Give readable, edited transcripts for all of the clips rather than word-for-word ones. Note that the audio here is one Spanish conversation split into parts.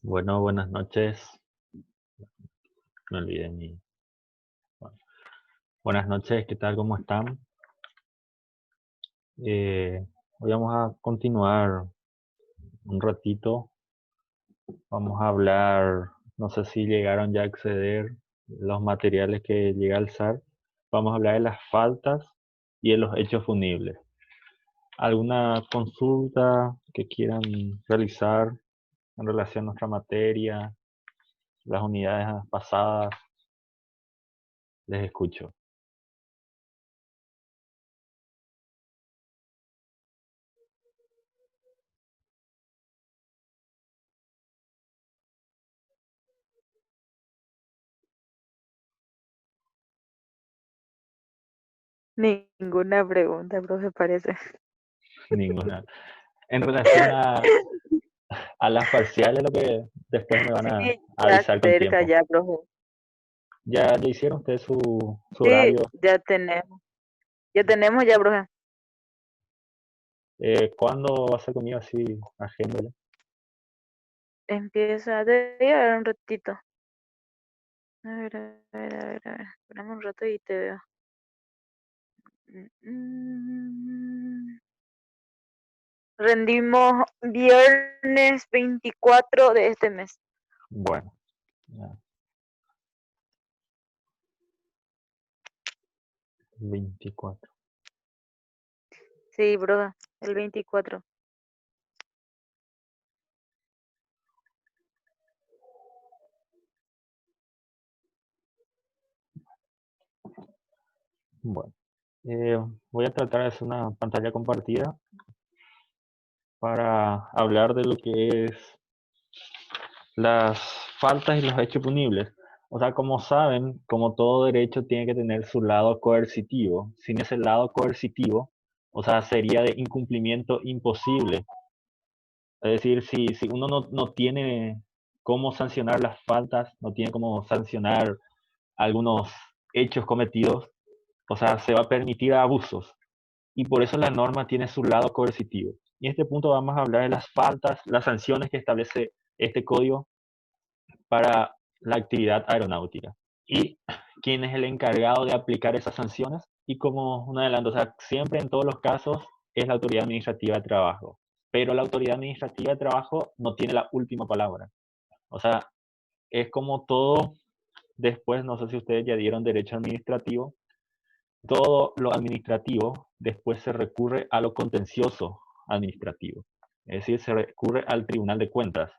Bueno, buenas noches. Me olvidé bueno, buenas noches, ¿qué tal? ¿Cómo están? Hoy vamos a continuar un ratito. Vamos a hablar, no sé si llegaron ya a acceder los materiales que llega a alzar. Vamos a hablar de las faltas y de los hechos punibles. ¿Alguna consulta que quieran realizar en relación a nuestra materia, las unidades pasadas? Les escucho. Ninguna pregunta, profe, parece. Ninguna. En relación a las parciales, lo que después me van Sí, a ya avisar con cerca, tiempo. ya, profe. ¿Ya hicieron ustedes su Sí, horario? ya tenemos. Ya tenemos ya, profe. ¿Cuándo va a ser conmigo así, agenda ya? Empieza, de llevar un ratito. A ver, a ver, a ver, a ver. Esperame un rato y te veo. Rendimos viernes 24 de este mes. Bueno, ya, 24. Sí, profe, el 24. Bueno, voy a tratar de hacer una pantalla compartida para hablar de lo que es las faltas y los hechos punibles. O sea, como saben, como todo derecho tiene que tener su lado coercitivo. Sin ese lado coercitivo, o sea, sería de incumplimiento imposible. Es decir, si uno no tiene cómo sancionar las faltas, no tiene cómo sancionar algunos hechos cometidos, o sea, se va a permitir abusos. Y por eso la norma tiene su lado coercitivo. Y en este punto vamos a hablar de las faltas, las sanciones que establece este código para la actividad aeronáutica. Y quién es el encargado de aplicar esas sanciones. Y como un adelanto, o sea, siempre en todos los casos es la autoridad administrativa de trabajo. Pero la autoridad administrativa de trabajo no tiene la última palabra. O sea, es como todo después, no sé si ustedes ya dieron derecho administrativo, todo lo administrativo después se recurre a lo contencioso administrativo. Es decir, se recurre al Tribunal de Cuentas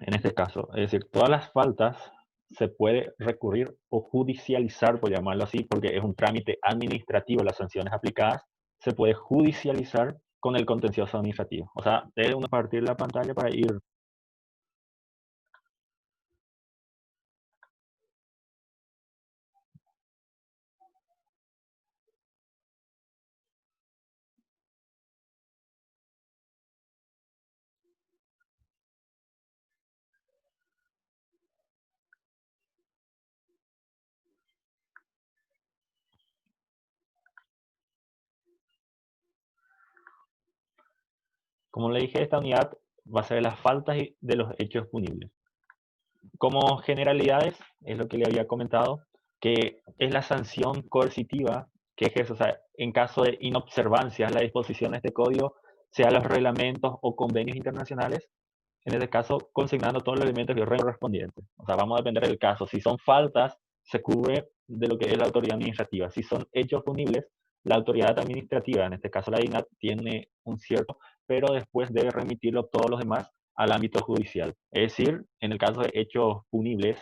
en este caso. Es decir, todas las faltas se puede recurrir o judicializar, por llamarlo así, porque es un trámite administrativo, las sanciones aplicadas, se puede judicializar con el contencioso administrativo. O sea, debe uno partir la pantalla para ir. Como le dije, esta unidad va a ser de las faltas y de los hechos punibles. Como generalidades, es lo que le había comentado, que es la sanción coercitiva que ejerce, o sea, en caso de inobservancia a las disposiciones de código, sea los reglamentos o convenios internacionales, en este caso consignando todos los elementos correspondientes. O sea, vamos a depender del caso. Si son faltas, se cubre de lo que es la autoridad administrativa. Si son hechos punibles, la autoridad administrativa, en este caso la DINAT, tiene un cierto, pero después debe remitirlo todos los demás al ámbito judicial. Es decir, en el caso de hechos punibles,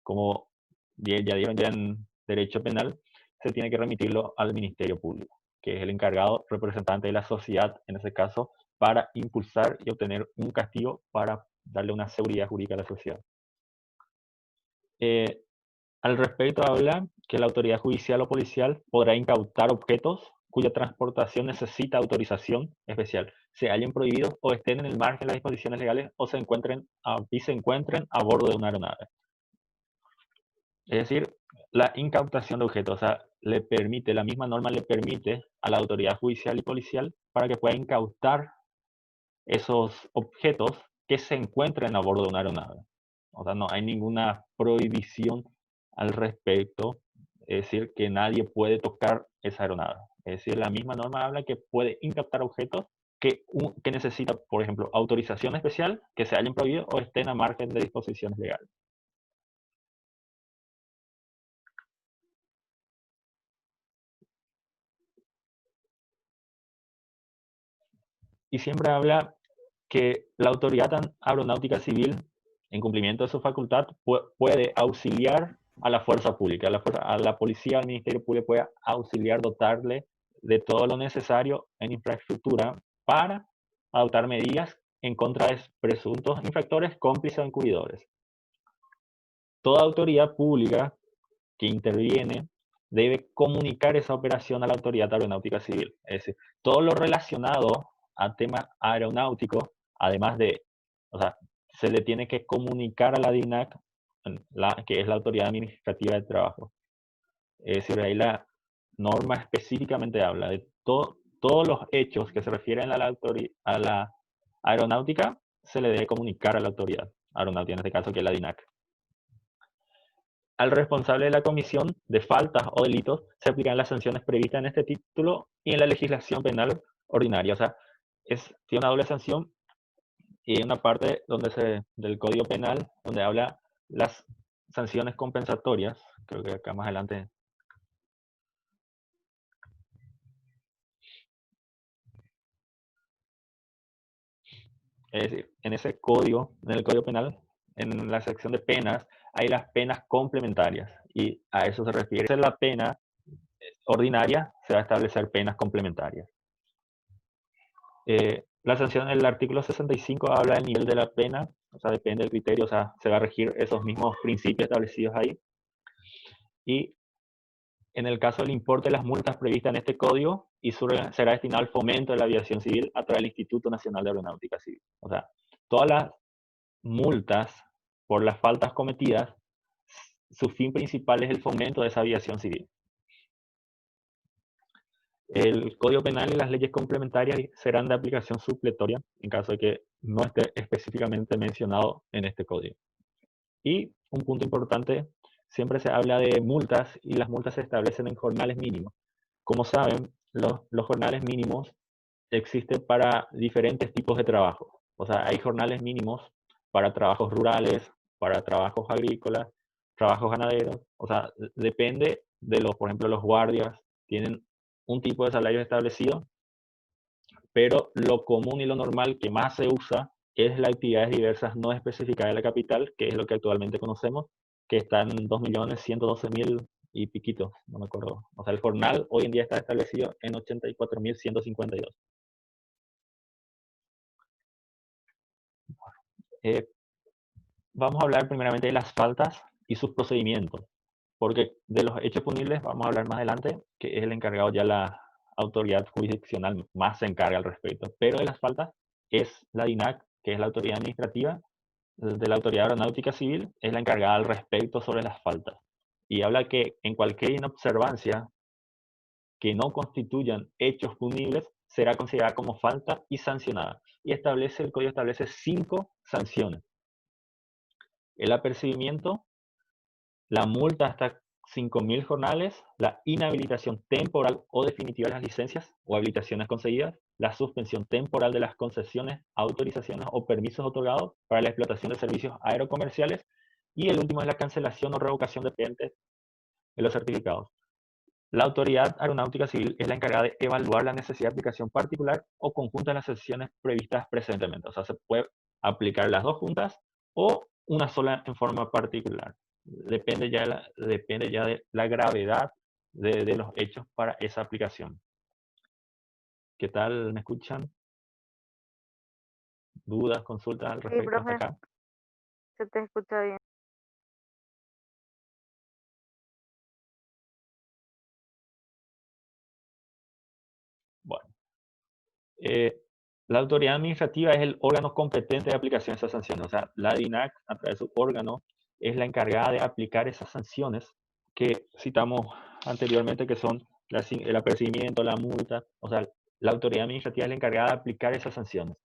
como ya dieron ya en derecho penal, se tiene que remitirlo al Ministerio Público, que es el encargado representante de la sociedad, en ese caso, para impulsar y obtener un castigo para darle una seguridad jurídica a la sociedad. Eh, Al respecto habla que la autoridad judicial o policial podrá incautar objetos cuya transportación necesita autorización especial, se hallen prohibidos o estén en el margen de las disposiciones legales o se encuentren a bordo de una aeronave. Es decir, la incautación de objetos, o sea, la misma norma le permite a la autoridad judicial y policial para que pueda incautar esos objetos que se encuentren a bordo de una aeronave. O sea, no hay ninguna prohibición al respecto, es decir, que nadie puede tocar esa aeronave. Es decir, la misma norma habla que puede incaptar objetos que necesita, por ejemplo, autorización especial, que se hayan prohibido o estén a margen de disposiciones legales. Y siempre habla que la autoridad aeronáutica civil, en cumplimiento de su facultad, puede auxiliar a la fuerza pública, a la policía, al Ministerio Público, puede auxiliar, dotarle de todo lo necesario en infraestructura para adoptar medidas en contra de presuntos infractores, cómplices o encubridores. Toda autoridad pública que interviene debe comunicar esa operación a la autoridad aeronáutica civil. Es decir, todo lo relacionado a temas aeronáuticos, además de, o sea, se le tiene que comunicar a la DINAC, que es la autoridad administrativa del trabajo. Es decir, ahí la norma específicamente habla de todos los hechos que se refieren a la aeronáutica, se le debe comunicar a la autoridad aeronáutica, en este caso que es la DINAC. Al responsable de la comisión de faltas o delitos se aplican las sanciones previstas en este título y en la legislación penal ordinaria. O sea, tiene una doble sanción y una parte del Código Penal donde habla las sanciones compensatorias. Creo que acá más adelante. Es decir, en el Código Penal, en la sección de penas, hay las penas complementarias y a eso se refiere. Esa es la pena ordinaria, se va a establecer penas complementarias. La sanción, el artículo 65 habla del nivel de la pena, o sea, depende del criterio, o sea, se va a regir esos mismos principios establecidos ahí. Y en el caso del importe de las multas previstas en este código, será destinado al fomento de la aviación civil a través del Instituto Nacional de Aeronáutica Civil. O sea, todas las multas por las faltas cometidas, su fin principal es el fomento de esa aviación civil. El Código Penal y las leyes complementarias serán de aplicación supletoria en caso de que no esté específicamente mencionado en este código. Y un punto importante, siempre se habla de multas y las multas se establecen en jornales mínimos. Como saben, los jornales mínimos existen para diferentes tipos de trabajo. O sea, hay jornales mínimos para trabajos rurales, para trabajos agrícolas, trabajos ganaderos. O sea, depende de por ejemplo, los guardias tienen un tipo de salario establecido, pero lo común y lo normal que más se usa es las actividades diversas no especificadas de la capital, que es lo que actualmente conocemos, que está en 2.112.000 y piquitos, no me acuerdo. O sea, el jornal hoy en día está establecido en 84.152. Vamos a hablar primeramente de las faltas y sus procedimientos, porque de los hechos punibles vamos a hablar más adelante, que es el encargado ya la autoridad jurisdiccional más se encarga al respecto, pero de las faltas es la DINAC, que es la autoridad administrativa de la autoridad aeronáutica civil, es la encargada al respecto sobre las faltas. Y habla que en cualquier inobservancia que no constituyan hechos punibles será considerada como falta y sancionada. Y el código establece 5 sanciones. El apercibimiento, la multa hasta 5.000 jornales, la inhabilitación temporal o definitiva de las licencias o habilitaciones concedidas, la suspensión temporal de las concesiones, autorizaciones o permisos otorgados para la explotación de servicios aerocomerciales y el último es la cancelación o revocación de patentes de los certificados. La autoridad aeronáutica civil es la encargada de evaluar la necesidad de aplicación particular o conjunta de las sanciones previstas presentemente. O sea, se puede aplicar las dos juntas o una sola en forma particular. Depende ya de la gravedad de los hechos para esa aplicación. ¿Qué tal? ¿Me escuchan? ¿Dudas, consultas al Sí, respecto hasta profe, acá? se te escucha bien. Bueno. La autoridad administrativa es el órgano competente de aplicación de esas sanciones. O sea, la DINAC, a través de su órgano, es la encargada de aplicar esas sanciones que citamos anteriormente, que son el apercibimiento, la multa. O sea, la autoridad administrativa es la encargada de aplicar esas sanciones.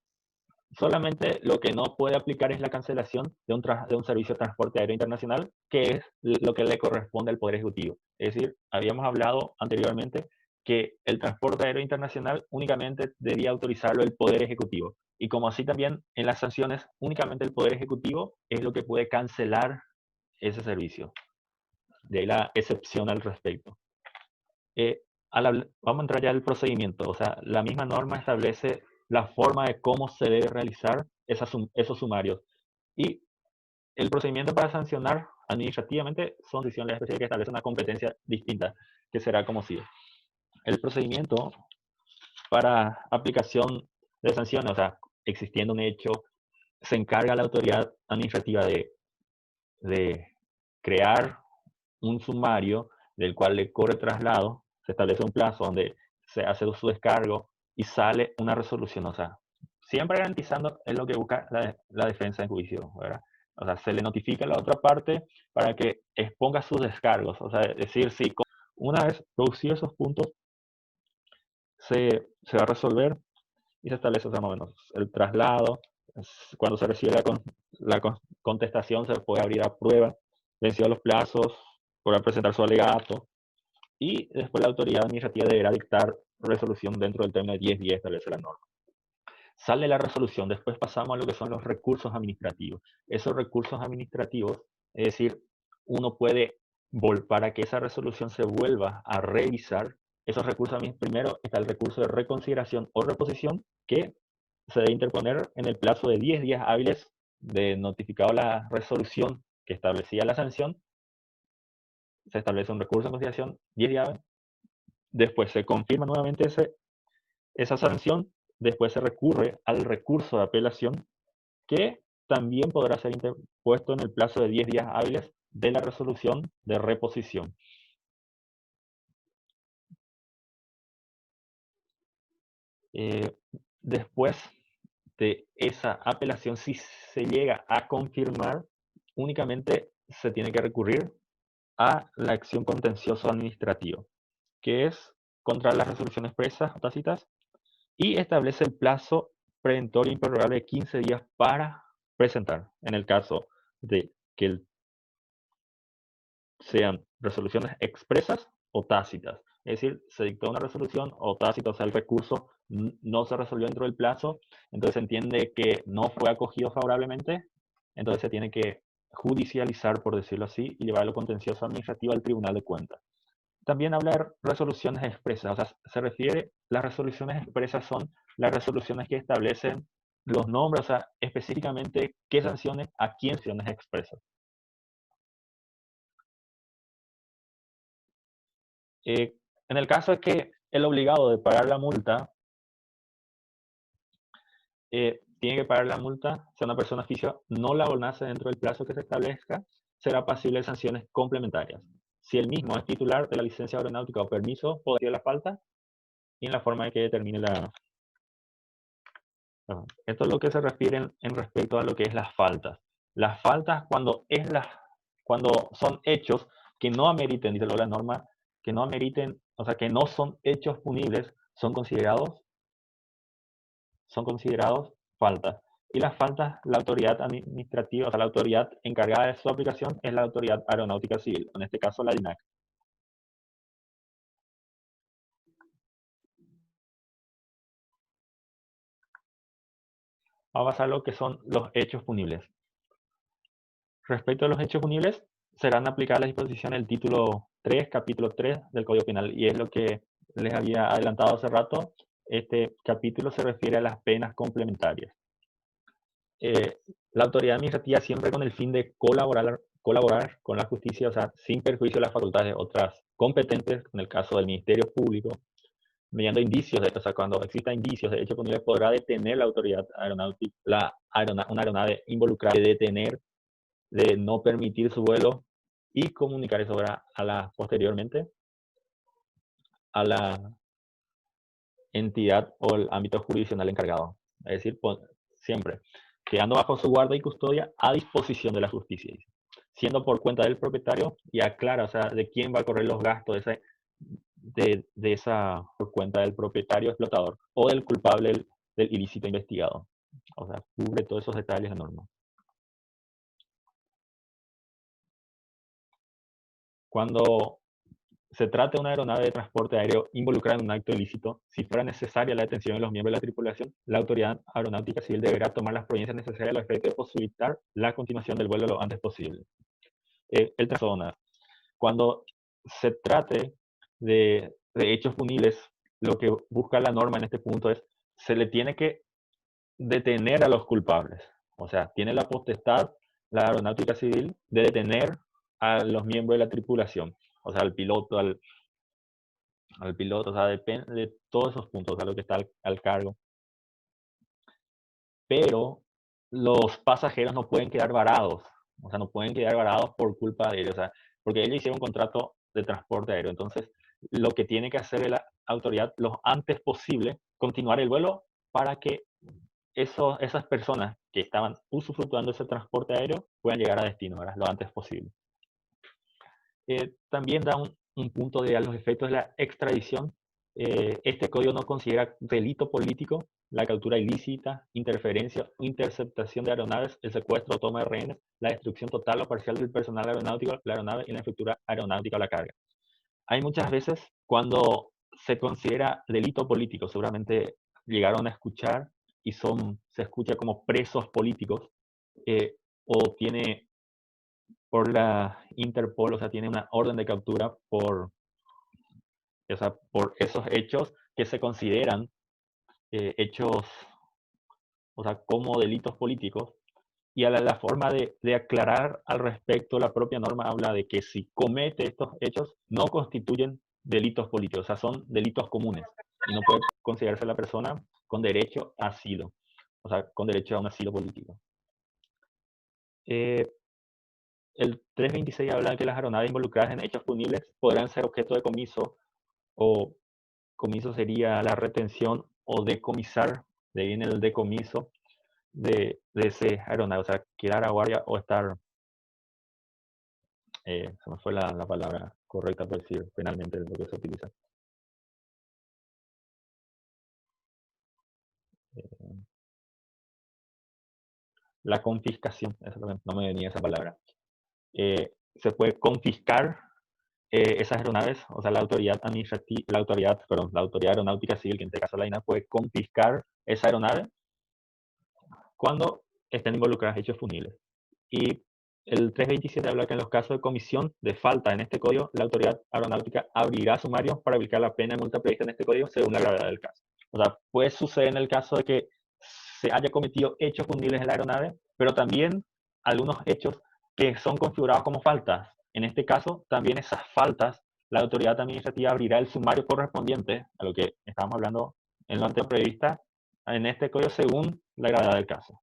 Solamente lo que no puede aplicar es la cancelación de un servicio de transporte aéreo internacional, que es lo que le corresponde al Poder Ejecutivo. Es decir, habíamos hablado anteriormente que el transporte aéreo internacional únicamente debía autorizarlo el Poder Ejecutivo. Y como así también en las sanciones, únicamente el Poder Ejecutivo es lo que puede cancelar ese servicio. De ahí la excepción al respecto. Vamos a entrar ya al procedimiento. O sea, la misma norma establece la forma de cómo se debe realizar esos sumarios. Y el procedimiento para sancionar administrativamente son decisiones especiales que establecen una competencia distinta, que será como sigue. El procedimiento para aplicación de sanciones, o sea, existiendo un hecho, se encarga la autoridad administrativa de crear un sumario del cual le corre traslado, se establece un plazo donde se hace su descargo y sale una resolución. O sea, siempre garantizando es lo que busca la defensa en juicio, ¿verdad? O sea, se le notifica a la otra parte para que exponga sus descargos. O sea, es decir, si una vez producidos esos puntos, se va a resolver y se establece, o sea, más o menos el traslado. Cuando se recibe la contestación, se puede abrir a prueba, vencidos los plazos, podrá presentar su alegato y después la autoridad administrativa deberá dictar resolución dentro del término de 10 días, establece la norma. Sale la resolución, después pasamos a lo que son los recursos administrativos. Esos recursos administrativos, es decir, uno puede, para que esa resolución se vuelva a revisar, esos recursos, primero está el recurso de reconsideración o reposición, que se debe interponer en el plazo de 10 días hábiles de notificado la resolución que establecía la sanción. Se establece un recurso de consideración 10 días hábiles, después se confirma nuevamente esa sanción, después se recurre al recurso de apelación, que también podrá ser interpuesto en el plazo de 10 días hábiles de la resolución de reposición. Después de esa apelación, si se llega a confirmar, únicamente se tiene que recurrir a la acción contencioso administrativo, que es contra las resoluciones expresas o tácitas, y establece el plazo preventorio improrrogable de 15 días para presentar, en el caso de que sean resoluciones expresas o tácitas. Es decir, se dictó una resolución o tácita, o sea, el recurso no se resolvió dentro del plazo, entonces se entiende que no fue acogido favorablemente, entonces se tiene que judicializar, por decirlo así, y llevarlo contencioso administrativo al Tribunal de Cuentas. También habla de resoluciones expresas, o sea, se refiere, las resoluciones expresas son las resoluciones que establecen los nombres, o sea, específicamente qué sanciones, a quién sanciones expresas. En el caso de que el obligado de pagar la multa tiene que pagar la multa, si una persona física no la abonase dentro del plazo que se establezca, será pasible de sanciones complementarias. Si el mismo es titular de la licencia aeronáutica o permiso, podría la falta y en la forma en que determine la. Esto es lo que se refiere en respecto a lo que es las faltas. Las faltas cuando son hechos que no ameriten, dice la norma, que no ameriten, o sea, que no son hechos punibles, son considerados faltas. Y las faltas, la autoridad administrativa, o sea, la autoridad encargada de su aplicación es la Autoridad Aeronáutica Civil, en este caso la DINAC. Vamos a pasar a lo que son los hechos punibles. Respecto a los hechos punibles, serán aplicadas las disposiciones del título 3, capítulo 3 del Código Penal, y es lo que les había adelantado hace rato. Este capítulo se refiere a las penas complementarias. La autoridad administrativa, siempre con el fin de colaborar con la justicia, o sea, sin perjuicio de las facultades de otras competentes, en el caso del Ministerio Público, mediante indicios o sea, cuando exista indicios de hecho punible, podrá detener la autoridad aeronáutica, una aeronave involucrada, de detener, de no permitir su vuelo y comunicar eso posteriormente a la entidad o el ámbito jurisdiccional encargado. Es decir, siempre quedando bajo su guarda y custodia a disposición de la justicia, siendo por cuenta del propietario, y aclara, o sea, de quién va a correr los gastos de esa por cuenta del propietario explotador o del culpable del ilícito investigado. O sea, cubre todos esos detalles de norma. Cuando se trata de una aeronave de transporte aéreo involucrada en un acto ilícito, si fuera necesaria la detención de los miembros de la tripulación, la autoridad aeronáutica civil deberá tomar las providencias necesarias a los efectos de posibilitar la continuación del vuelo lo antes posible. El persona, cuando se trate de hechos punibles, lo que busca la norma en este punto es, se le tiene que detener a los culpables. O sea, tiene la potestad la aeronáutica civil de detener a los miembros de la tripulación. O sea, al piloto, piloto, o sea, depende de todos esos puntos, o sea, lo que está al cargo. Pero los pasajeros no pueden quedar varados, o sea, no pueden quedar varados por culpa de ellos, o sea, porque ellos hicieron un contrato de transporte aéreo. Entonces, lo que tiene que hacer la autoridad lo antes posible, continuar el vuelo para que esas personas que estaban usufructuando ese transporte aéreo puedan llegar a destino, ¿verdad? Lo antes posible. También da un punto de a los efectos de la extradición. Este código no considera delito político la captura ilícita, interferencia o interceptación de aeronaves, el secuestro o toma de rehenes, la destrucción total o parcial del personal aeronáutico, la aeronave y la infraestructura aeronáutica o la carga. Hay muchas veces cuando se considera delito político, seguramente llegaron a escuchar y se escucha como presos políticos, o tiene por la Interpol, o sea, tiene una orden de captura o sea, por esos hechos que se consideran hechos, o sea, como delitos políticos. Y a la forma de aclarar al respecto, la propia norma habla de que si comete estos hechos, no constituyen delitos políticos, o sea, son delitos comunes. Y no puede considerarse la persona con derecho a asilo, o sea, con derecho a un asilo político. El 326 habla de que las aeronaves involucradas en hechos punibles podrán ser objeto de comiso, o comiso sería la retención o decomisar, de ahí viene el decomiso de ese aeronave, o sea, quedar a guardia o estar, se me fue la palabra correcta por decir penalmente lo que se utiliza. La confiscación, no me venía esa palabra. Se puede confiscar esas aeronaves, o sea, la autoridad administrativa, la autoridad aeronáutica civil, que en este caso la INA, puede confiscar esa aeronave cuando estén involucradas hechos punibles. Y el 327 habla que en los casos de comisión de falta en este código, la autoridad aeronáutica abrirá sumarios para aplicar la pena de multa prevista en este código según la gravedad del caso. O sea, puede suceder en el caso de que se haya cometido hechos punibles en la aeronave, pero también algunos hechos que son configurados como faltas. En este caso, también esas faltas, la autoridad administrativa abrirá el sumario correspondiente a lo que estábamos hablando en lo anterior prevista en este código según la gravedad del caso.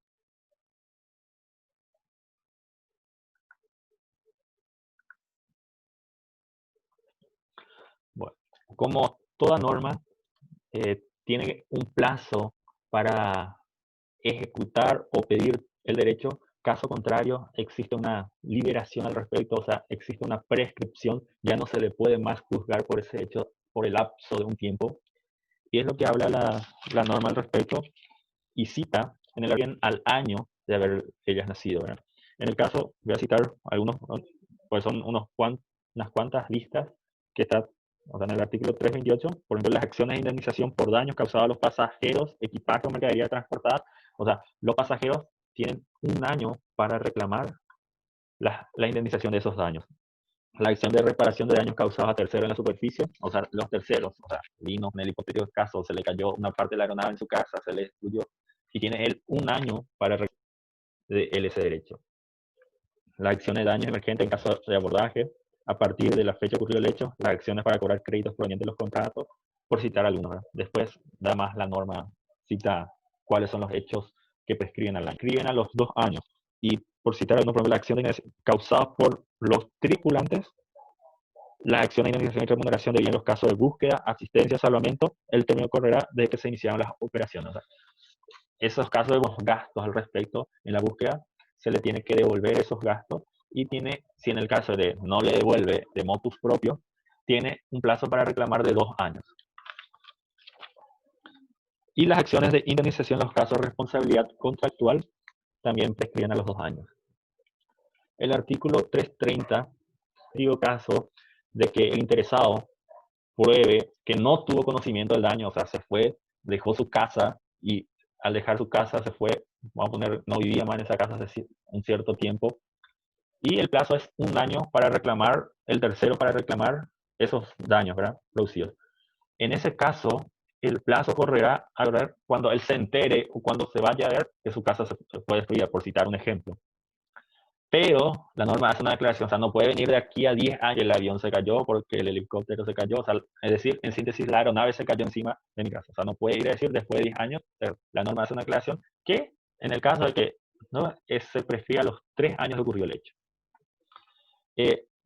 Bueno, como toda norma, tiene un plazo para ejecutar o pedir el derecho. Caso contrario, existe una liberación al respecto, o sea, existe una prescripción, ya no se le puede más juzgar por ese hecho por el lapso de un tiempo. Y es lo que habla la norma al respecto y cita en el origen al año de haber ellas nacido, ¿verdad? En el caso, voy a citar algunos, pues son unas cuantas listas que está, o sea, en el artículo 328, por ejemplo, las acciones de indemnización por daños causados a los pasajeros, equipaje o mercadería transportada. O sea, los pasajeros tienen un año para reclamar la indemnización de esos daños. La acción de reparación de daños causados a terceros en la superficie, o sea, los terceros, o sea, vino en el hipotético caso, se le cayó una parte de la aeronave en su casa, se le destruyó, y tiene él un año para de ese derecho. La acción de daños emergentes en caso de abordaje, a partir de la fecha ocurrido el hecho, las acciones para cobrar créditos provenientes de los contratos, por citar algunos, ¿verdad? Después da más la norma, cita cuáles son los hechos que prescriben al año. Prescriben a los 2 años. Y por citar algunos, por ejemplo, la acción causada por los tripulantes, la acción de indemnización y remuneración de bien los casos de búsqueda, asistencia, salvamento, el término correrá desde que se iniciaron las operaciones. O sea, esos casos de los gastos al respecto en la búsqueda, se le tiene que devolver esos gastos y tiene, si en el caso de no le devuelve de motus propio, tiene un plazo para reclamar de 2 años. Y las acciones de indemnización en los casos de responsabilidad contractual también prescriben a los 2 años. El artículo 330 digo caso de que el interesado pruebe que no tuvo conocimiento del daño, o sea, se fue, dejó su casa y al dejar su casa se fue, vamos a poner, no vivía más en esa casa hace un cierto tiempo, y el plazo es 1 año para reclamar, el tercero para reclamar esos daños, ¿verdad? Producidos. En ese caso, el plazo correrá a ver cuando él se entere o cuando se vaya a ver que su casa se fue destruida, por citar un ejemplo. Pero la norma hace una declaración, o sea, no puede venir de aquí a 10 años, el avión se cayó porque el helicóptero se cayó, o sea, es decir, en síntesis, la aeronave se cayó encima de mi casa, o sea, no puede ir a decir después de 10 años, la norma hace una declaración que en el caso de que no se prescriba a los 3 años que ocurrió el hecho.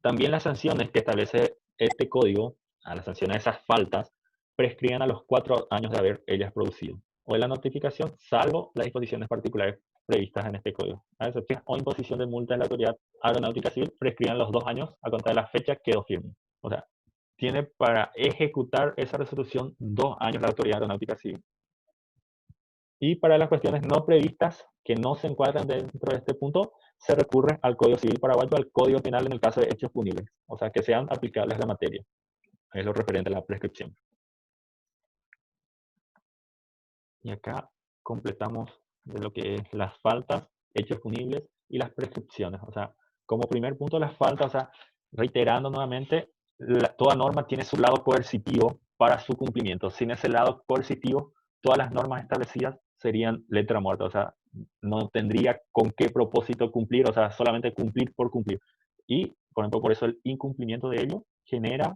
También las sanciones que establece este código, a las sanciones de esas faltas, prescriben a los 4 años de haber ellas producido, o de la notificación, salvo las disposiciones particulares previstas en este código. A excepción o imposición de multa de la autoridad aeronáutica civil, prescriben los 2 años a contar de la fecha que quedó firme. O sea, tiene para ejecutar esa resolución 2 años la autoridad aeronáutica civil. Y para las cuestiones no previstas que no se encuadran dentro de este punto, se recurre al Código Civil paraguayo, al Código Penal en el caso de hechos punibles, o sea, que sean aplicables a la materia. Es lo referente a la prescripción. Y acá completamos de lo que es las faltas, hechos punibles y las prescripciones. O sea, como primer punto las faltas, o sea, reiterando nuevamente, toda norma tiene su lado coercitivo para su cumplimiento. Sin ese lado coercitivo, todas las normas establecidas serían letra muerta, o sea, no tendría con qué propósito cumplir, o sea, solamente cumplir por cumplir. Y, por ejemplo, por eso el incumplimiento de ello genera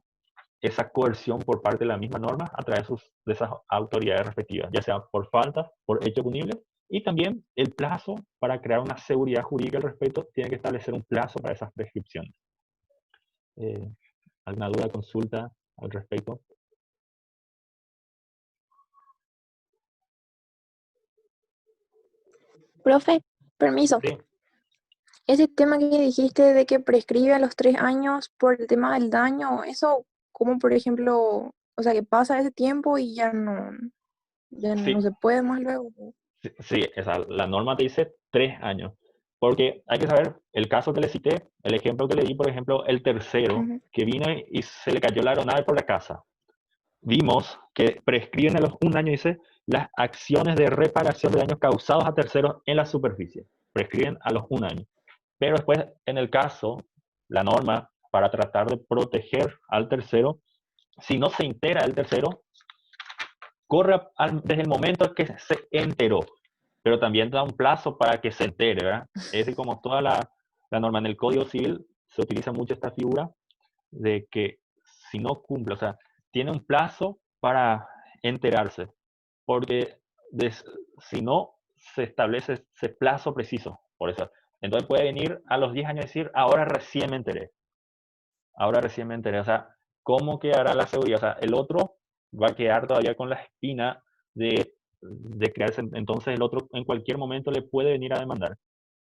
esa coerción por parte de la misma norma a través de esas autoridades respectivas, ya sea por faltas, por hecho punible, y también el plazo para crear una seguridad jurídica al respecto, tiene que establecer un plazo para esas prescripciones. ¿Alguna duda, consulta al respecto? Profe, permiso. Sí. Ese tema que dijiste de que prescribe a los 3 años por el tema del daño, eso, como por ejemplo, o sea, que pasa ese tiempo y ya no Sí, se puede más luego. sí, la norma te dice 3 años, porque hay que saber, el caso que le cité, el ejemplo que le di, por ejemplo, el tercero, Ujú. que vino y se le cayó la aeronave por la casa. Vimos que prescriben a los 1 año, dice, las acciones de reparación de daños causados a terceros en la superficie. Prescriben a los 1 año. Pero después, en el caso, la norma, para tratar de proteger al tercero, si no se entera el tercero, corre desde el momento que se enteró, pero también da un plazo para que se entere, ¿verdad? Es decir, como toda la norma en el Código Civil, se utiliza mucho esta figura de que si no cumple, o sea, tiene un plazo para enterarse, porque si no se establece ese plazo preciso, por eso. Entonces puede venir a los 10 años y decir, ahora recién me enteré, o sea, ¿cómo quedará la seguridad? O sea, el otro va a quedar todavía con la espina de crearse, entonces el otro en cualquier momento le puede venir a demandar.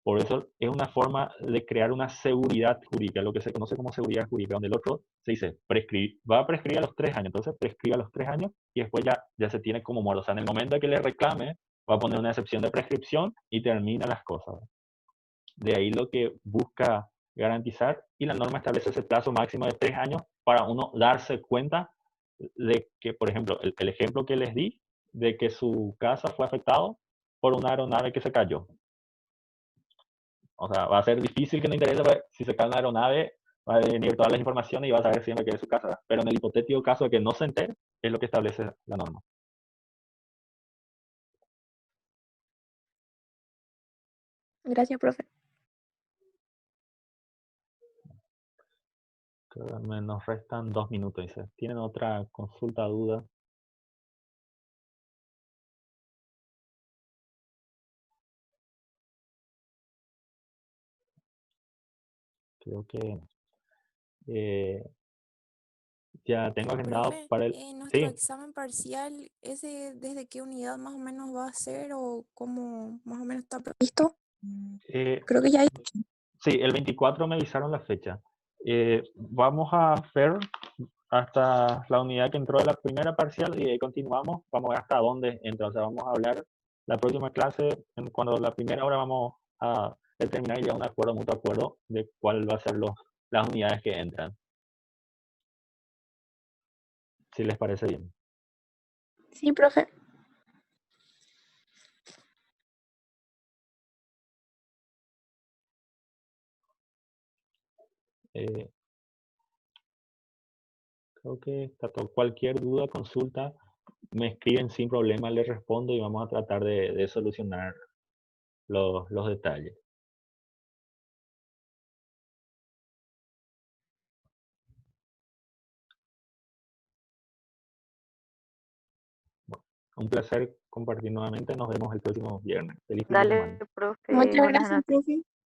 Por eso es una forma de crear una seguridad jurídica, lo que se conoce como seguridad jurídica, donde el otro se dice, va a prescribir a los 3 años, entonces prescribe a los 3 años y después ya se tiene como muerto. O sea, en el momento que le reclame, va a poner una excepción de prescripción y termina las cosas. De ahí lo que busca garantizar y la norma establece ese plazo máximo de 3 años para uno darse cuenta de que, por ejemplo, el ejemplo que les di, de que su casa fue afectado por una aeronave que se cayó. O sea, va a ser difícil que no interese, pues, si se cae una aeronave, va a venir todas las informaciones y va a saber siempre que es su casa. Pero en el hipotético caso de que no se entere, es lo que establece la norma. Gracias, profe. Creo que nos restan 2 minutos, dice. ¿Tienen otra consulta, duda? Creo que eh, ya tengo agendado Profe, para el... nuestro Sí, examen parcial, ¿ese desde qué unidad más o menos va a ser o cómo más o menos está previsto? Creo que ya hay. sí, el 24 me avisaron la fecha. Vamos a ver hasta la unidad que entró de la primera parcial y ahí continuamos. Vamos a ver hasta dónde entra. O sea, vamos a hablar la próxima clase, cuando la primera hora vamos a determinar y llegar a un acuerdo, mutuo acuerdo de cuál va a ser las unidades que entran. Si les parece bien. Sí, profe. Eh, Creo que está todo. Cualquier duda, consulta, me escriben sin problema, les respondo y vamos a tratar de solucionar los detalles. Bueno, un placer compartir nuevamente. Nos vemos el próximo viernes. Feliz fin de semana. Dale, profe, Muchas buenas gracias, noches. profe.